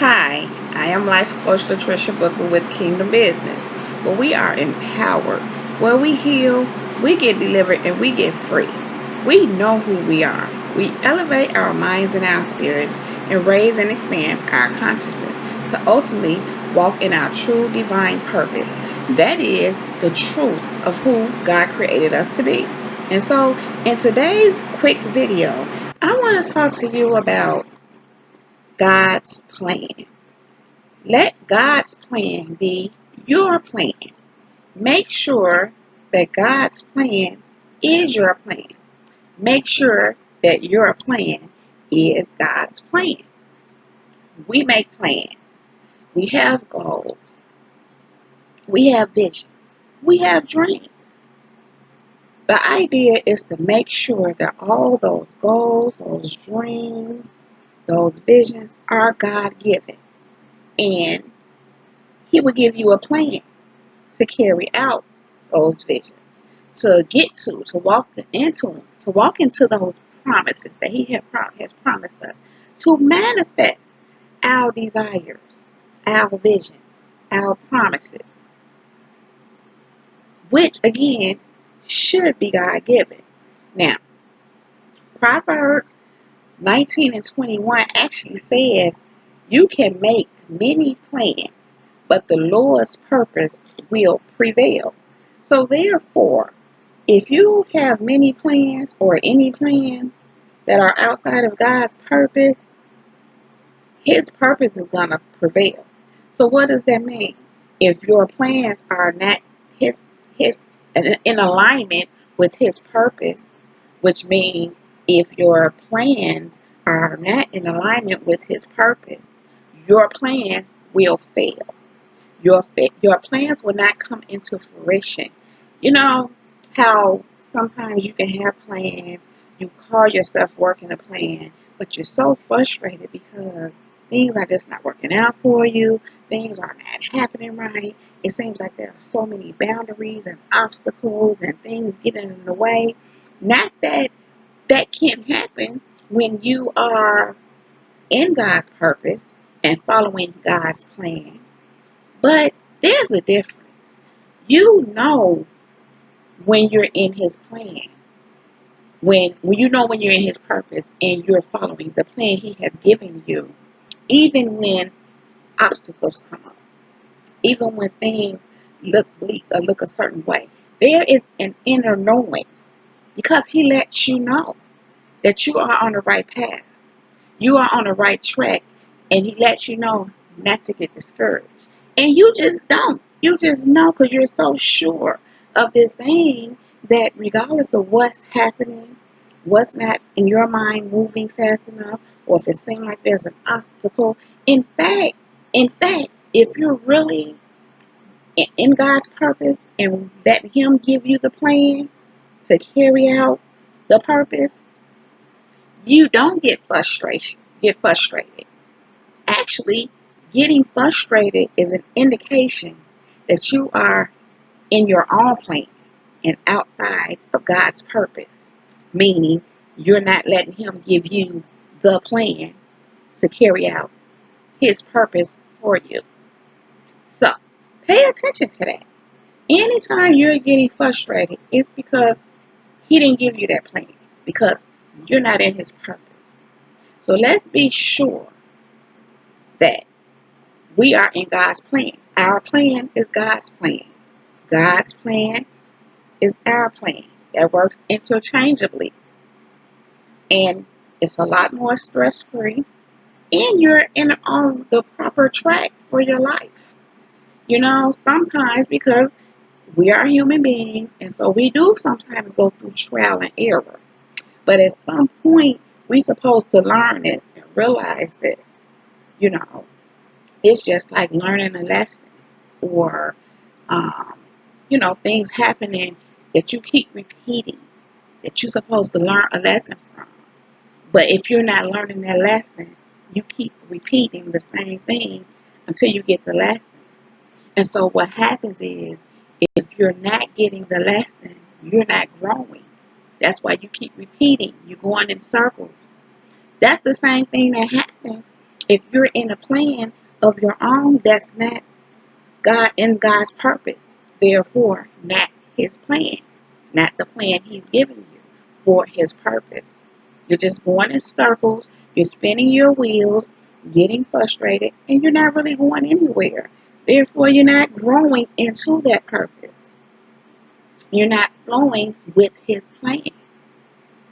Hi, I am Life Coach Latricia Booker with Kingdom Business, where we are empowered, where we heal, we get delivered, and we get free. We know who we are. We elevate our minds and our spirits and raise and expand our consciousness to ultimately walk in our true divine purpose. That is the truth of who God created us to be. And so, in today's quick video, I want to talk to you about God's plan. Let God's plan be your plan. Make sure that God's plan is your plan. Make sure that your plan is God's plan. We make plans. We have goals. We have visions. We have dreams. The idea is to make sure that all those goals, those dreams, those visions are God-given. And He will give you a plan to carry out those visions, to get to walk into them, to walk into those promises that He has promised us, to manifest our desires, our visions, our promises, which again should be God given. Now, Proverbs 19 and 21 actually says you can make many plans, but the Lord's purpose will prevail. So therefore, if you have many plans or any plans that are outside of God's purpose, His purpose is going to prevail. So what does that mean? If your plans are not his in alignment with His purpose, which means if your plans are not in alignment with His purpose, your plans will fail. Your plans will not come into fruition. You know how sometimes you can have plans, you call yourself working a plan, but you're so frustrated because things are just not working out for you. Things are not happening right. It seems like there are so many boundaries and obstacles and things getting in the way. Not that that can't happen when you are in God's purpose and following God's plan. But there's a difference. You know when you're in His plan. When you know when you're in His purpose and you're following the plan He has given you, even when obstacles come up, even when things look bleak or look a certain way, there is an inner knowing because He lets you know that you are on the right path. You are on the right track, and He lets you know not to get discouraged. And you just don't. You just know because you're so sure of this thing that regardless of what's happening, what's not in your mind moving fast enough, or if it seems like there's an obstacle, in fact, if you're really in God's purpose and let Him give you the plan to carry out the purpose, you don't get frustrated. Actually, getting frustrated is an indication that you are in your own plan and outside of God's purpose, meaning you're not letting Him give you the plan to carry out His purpose for you. So, pay attention to that. Anytime you're getting frustrated, it's because He didn't give you that plan, because you're not in His purpose. So let's be sure that we are in God's plan. Our plan is God's plan. God's plan is our plan. That works interchangeably. And it's a lot more stress-free. And you're on the proper track for your life. You know, sometimes because we are human beings, and so we do sometimes go through trial and error. But at some point, we're supposed to learn this and realize this. You know, it's just like learning a lesson or, things happening that you keep repeating that you're supposed to learn a lesson from. But if you're not learning that lesson, you keep repeating the same thing until you get the lesson. And so what happens is if you're not getting the lesson, you're not growing. That's why you keep repeating. You're going in circles. That's the same thing that happens If you're in a plan of your own, that's not God in God's purpose. Therefore, not his plan, not the plan he's given you for his purpose. You're just going in circles, you're spinning your wheels, getting frustrated, and you're not really going anywhere. Therefore, you're not growing into that purpose. You're not flowing with his plan.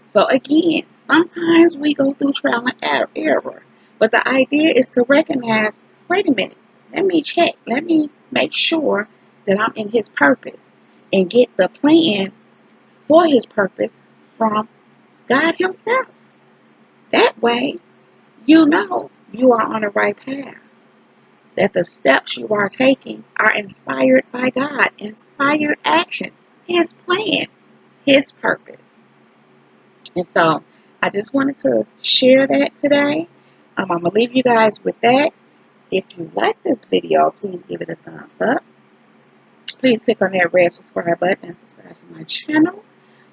So again, sometimes we go through trial and error, but the idea is to recognize, wait a minute, let me check, let me make sure that I'm in his purpose and get the plan for his purpose from God himself. That way, you know you are on the right path, that the steps you are taking are inspired by God, inspired actions, his plan, his purpose. And so I just wanted to share that today. I'm going to leave you guys with that. If you like this video, please give it a thumbs up. Please click on that red subscribe button and subscribe to my channel.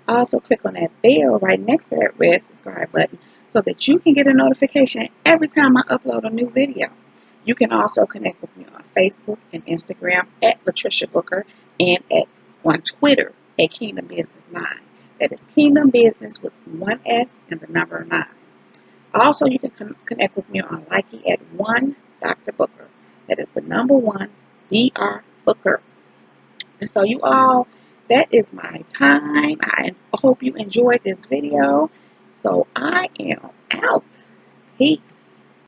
Also, click on that bell right next to that red subscribe button so that you can get a notification every time I upload a new video. You can also connect with me on Facebook and Instagram at Latricia Booker and on Twitter at Kingdom Business 9. That is Kingdom Business with one S and the number 9. Also, you can connect with me on Likey at 1 Dr. Booker. That is the number 1 Dr. Booker. And so you all, that is my time. I hope you enjoyed this video. So I am out. Peace.